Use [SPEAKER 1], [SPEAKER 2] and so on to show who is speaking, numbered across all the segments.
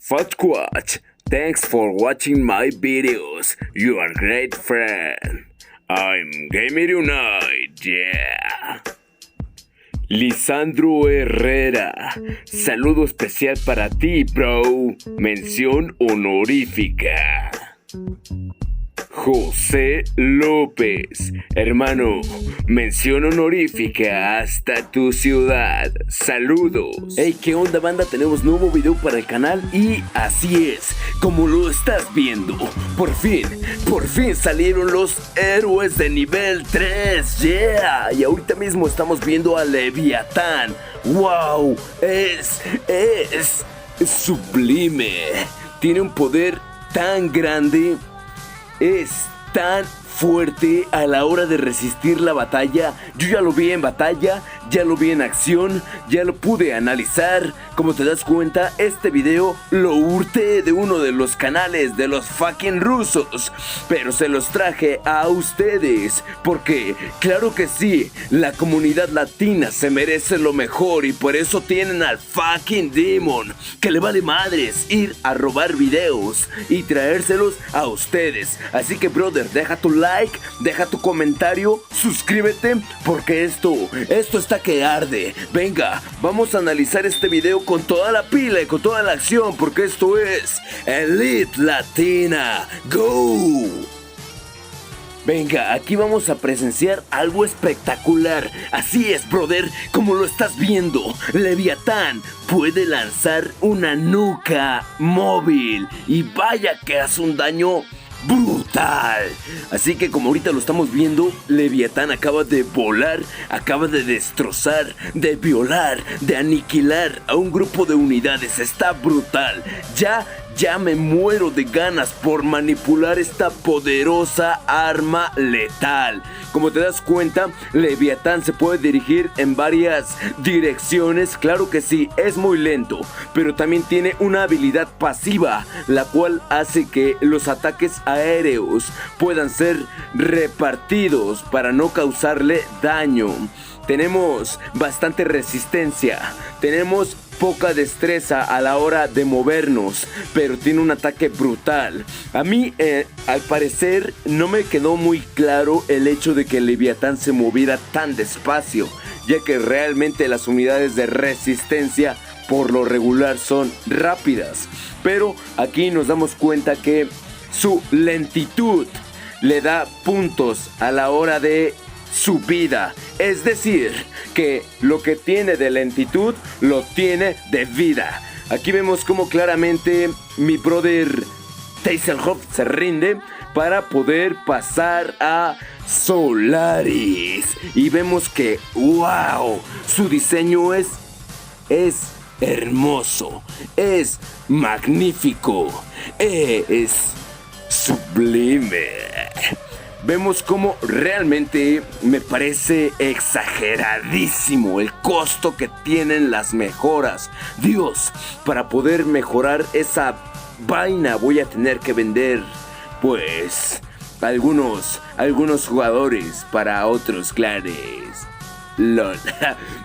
[SPEAKER 1] Fatquatch, thanks for watching my videos. You are a great friend. I'm Gamer Unite, yeah. Lisandro Herrera, saludo especial para ti, bro. Mención honorífica. José López, hermano, mención honorífica hasta tu ciudad. Saludos. Hey, ¿qué onda, banda? Tenemos nuevo video para el canal y así es, como lo estás viendo. Por fin salieron los héroes de nivel 3, yeah. Y ahorita mismo estamos viendo a Leviatán. Wow, es sublime. Tiene un poder tan grande. Es tan fuerte a la hora de resistir la batalla. Yo ya lo vi en batalla, ya lo vi en acción, ya lo pude analizar. Como te das cuenta, este video lo hurté de uno de los canales de los fucking rusos, pero se los traje a ustedes porque, claro que sí, la comunidad latina se merece lo mejor y por eso tienen al fucking Demon, que le vale madres ir a robar videos y traérselos a ustedes. Así que, brother, deja tu like, deja tu comentario, suscríbete, porque esto está que arde. Venga, vamos a analizar este video con toda la pila y con toda la acción, porque esto es Elite Latina. ¡Go! Venga, aquí vamos a presenciar algo espectacular. Así es, brother, como lo estás viendo. Leviatán puede lanzar una nuca móvil y vaya que hace un daño brutal. Así que como ahorita lo estamos viendo, Leviatán acaba de volar, acaba de destrozar, de violar, de aniquilar a un grupo de unidades. Está brutal. Ya me muero de ganas por manipular esta poderosa arma letal. Como te das cuenta, Leviatán se puede dirigir en varias direcciones. Claro que sí, es muy lento, pero también tiene una habilidad pasiva, la cual hace que los ataques aéreos puedan ser repartidos para no causarle daño. Tenemos bastante resistencia, tenemos poca destreza a la hora de movernos, pero tiene un ataque brutal. A mí, al parecer, no me quedó muy claro el hecho de que Leviatán se moviera tan despacio, ya que realmente las unidades de resistencia por lo regular son rápidas. Pero aquí nos damos cuenta que su lentitud le da puntos a la hora de su vida, es decir, que lo que tiene de lentitud lo tiene de vida. Aquí vemos como claramente mi brother Tazelhoff se rinde para poder pasar a Solaris y vemos que wow, su diseño es hermoso, es magnífico, es sublime. Vemos como realmente me parece exageradísimo el costo que tienen las mejoras. Dios, para poder mejorar esa vaina voy a tener que vender, pues, algunos jugadores para otros clanes. LOL.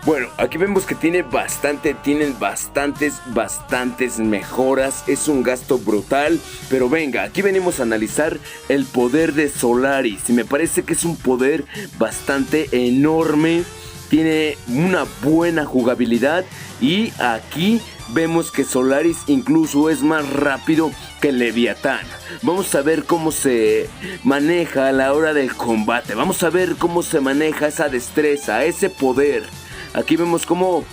[SPEAKER 1] Bueno, aquí vemos que tienen bastantes mejoras. Es un gasto brutal. Pero venga, aquí venimos a analizar el poder de Solaris y me parece que es un poder bastante enorme. Tiene una buena jugabilidad y aquí vemos que Solaris incluso es más rápido que Leviatán. Vamos a ver cómo se maneja a la hora del combate. Vamos a ver cómo se maneja esa destreza, ese poder. Aquí vemos cómo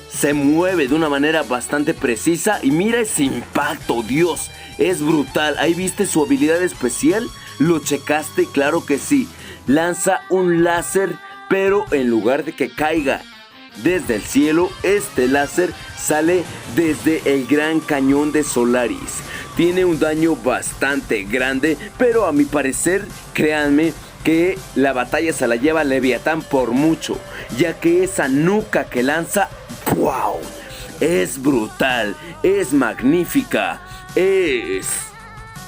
[SPEAKER 1] se mueve de una manera bastante precisa. Y mira ese impacto, Dios, es brutal. ¿Ahí viste su habilidad especial? ¿Lo checaste? Claro que sí. Lanza un láser, pero en lugar de que caiga desde el cielo, este láser sale desde el gran cañón de Solaris. Tiene un daño bastante grande, pero a mi parecer, créanme que la batalla se la lleva Leviatán por mucho, ya que esa nuca que lanza, wow, es brutal, es magnífica, es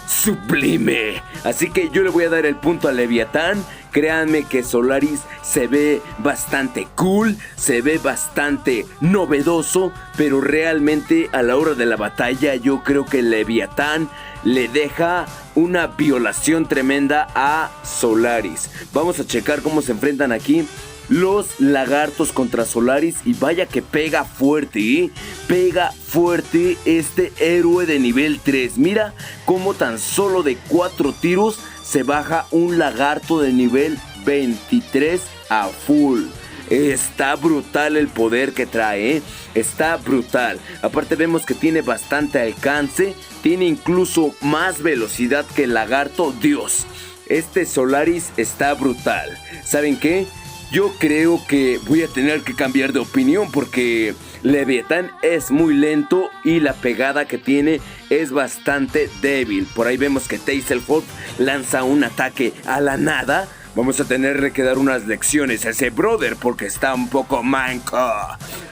[SPEAKER 1] sublime. Así que yo le voy a dar el punto a Leviatán, Créanme que Solaris se ve bastante cool, se ve bastante novedoso, pero realmente a la hora de la batalla yo creo que Leviatán le deja una violación tremenda a Solaris. Vamos a checar cómo se enfrentan aquí los lagartos contra Solaris y vaya que pega fuerte, ¿eh? Pega fuerte este héroe de nivel 3. Mira cómo tan solo de 4 tiros se baja un lagarto de nivel 23 a full. Está brutal el poder que trae, ¿eh? Está brutal. Aparte vemos que tiene bastante alcance, tiene incluso más velocidad que el lagarto. Dios, este Solaris está brutal. ¿Saben qué? Yo creo que voy a tener que cambiar de opinión porque Leviatán es muy lento y la pegada que tiene es bastante débil. Por ahí vemos que Tazelhoff lanza un ataque a la nada. Vamos a tenerle que dar unas lecciones a ese brother porque está un poco manco.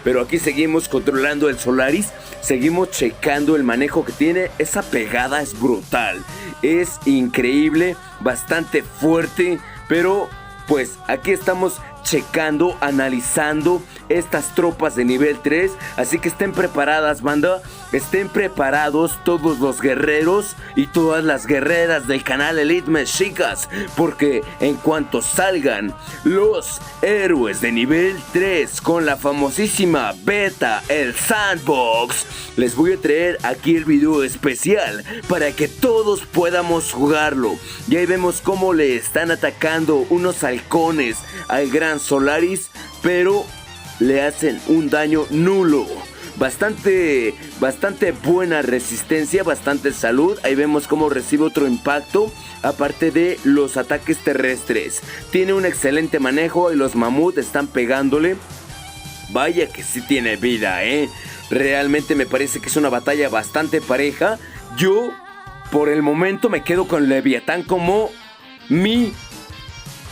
[SPEAKER 1] Pero aquí seguimos controlando el Solaris. Seguimos checando el manejo que tiene. Esa pegada es brutal. Es increíble, bastante fuerte. Pero pues aquí estamos checando, analizando estas tropas de nivel 3. Así que estén preparadas, banda. Estén preparados todos los guerreros y todas las guerreras del canal Elite Mexicas, porque en cuanto salgan los héroes de nivel 3 con la famosísima beta, el Sandbox, les voy a traer aquí el video especial para que todos podamos jugarlo. Y ahí vemos cómo le están atacando unos halcones al gran Solaris, pero le hacen un daño nulo. Bastante buena resistencia, bastante salud. Ahí vemos cómo recibe otro impacto, aparte de los ataques terrestres. Tiene un excelente manejo y los mamuts están pegándole. Vaya que sí tiene vida, ¿eh? Realmente me parece que es una batalla bastante pareja. Yo, por el momento, me quedo con Leviatán como mi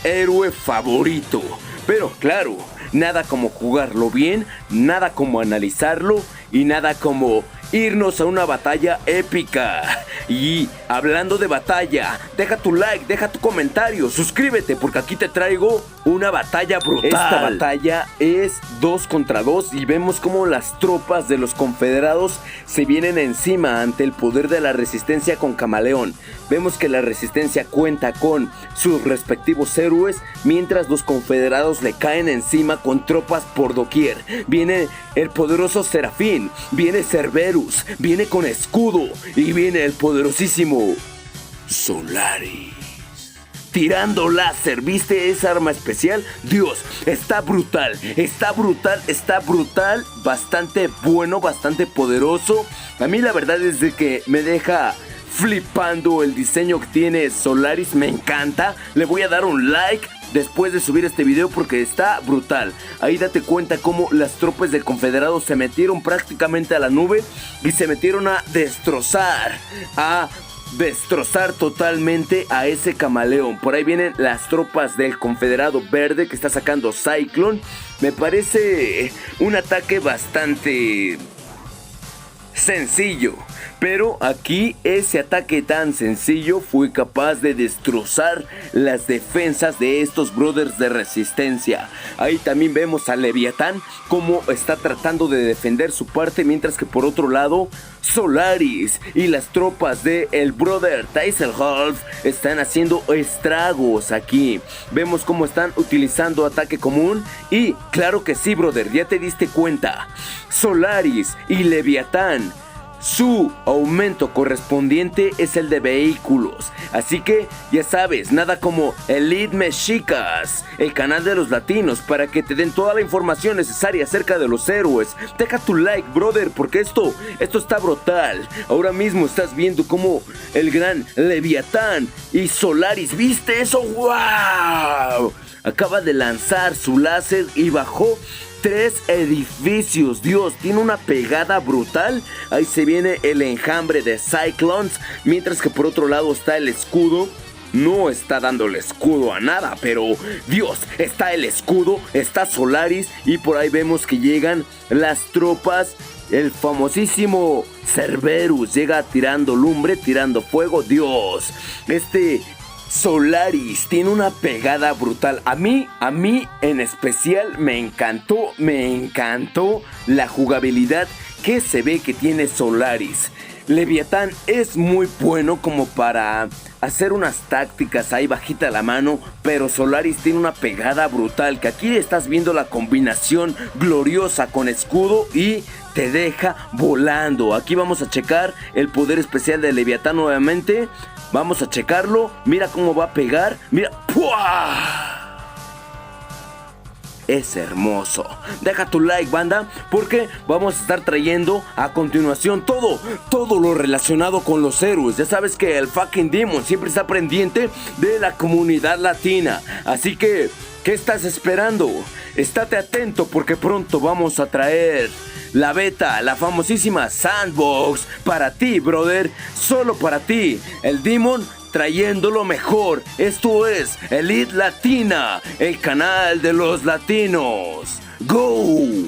[SPEAKER 1] héroe favorito. Pero claro, nada como jugarlo bien, nada como analizarlo y nada como irnos a una batalla épica. Y hablando de batalla, deja tu like, deja tu comentario, suscríbete porque aquí te traigo una batalla brutal. Esta batalla es 2 contra 2 y vemos como las tropas de los confederados se vienen encima ante el poder de la resistencia con Camaleón. Vemos que la resistencia cuenta con sus respectivos héroes, mientras los confederados le caen encima con tropas por doquier. Viene el poderoso Serafín, viene Cerberus, viene con escudo y viene el poderosísimo Solaris tirando láser. ¿Viste esa arma especial? Dios, está brutal, está brutal, está brutal. Bastante bueno, bastante poderoso. A mí la verdad es de que me deja flipando el diseño que tiene Solaris. Me encanta. Le voy a dar un like después de subir este video porque está brutal. Ahí date cuenta cómo las tropas del confederado se metieron prácticamente a la nube y se metieron a destrozar totalmente a ese camaleón. Por ahí vienen las tropas del confederado verde que está sacando Cyclone. Me parece un ataque bastante sencillo, pero aquí ese ataque tan sencillo fue capaz de destrozar las defensas de estos brothers de resistencia. Ahí también vemos a Leviatán como está tratando de defender su parte, mientras que por otro lado Solaris y las tropas de el brother Tazelhoff están haciendo estragos aquí. Vemos cómo están utilizando ataque común y claro que sí, brother, ya te diste cuenta. Solaris y Leviatán, su aumento correspondiente es el de vehículos. Así que ya sabes, nada como Elite Mexicas, el canal de los latinos, para que te den toda la información necesaria acerca de los héroes. Deja tu like, brother, porque esto está brutal. Ahora mismo estás viendo cómo el gran Leviatán y Solaris, ¿viste eso? ¡Wow! Acaba de lanzar su láser y bajó 3 edificios. Dios, tiene una pegada brutal. Ahí se viene el enjambre de Cyclones, mientras que por otro lado está el escudo. No está dándole escudo a nada, pero Dios, está el escudo, está Solaris y por ahí vemos que llegan las tropas. El famosísimo Cerberus llega tirando lumbre, tirando fuego. Dios, este Solaris tiene una pegada brutal. A mí en especial me encantó la jugabilidad que se ve que tiene Solaris. Leviatán es muy bueno como para hacer unas tácticas ahí bajita la mano, pero Solaris tiene una pegada brutal, que aquí estás viendo la combinación gloriosa con escudo y te deja volando. Aquí vamos a checar el poder especial de Leviatán nuevamente. Vamos a checarlo. Mira cómo va a pegar. Mira. ¡Puah! Es hermoso. Deja tu like, banda, porque vamos a estar trayendo a continuación todo lo relacionado con los héroes. Ya sabes que el fucking Demon siempre está pendiente de la comunidad latina. Así que, ¿qué estás esperando? Estate atento porque pronto vamos a traer la beta, la famosísima Sandbox para ti, brother. Solo para ti. El Demon trayendo lo mejor. Esto es Elite Latina, el canal de los latinos. ¡Go!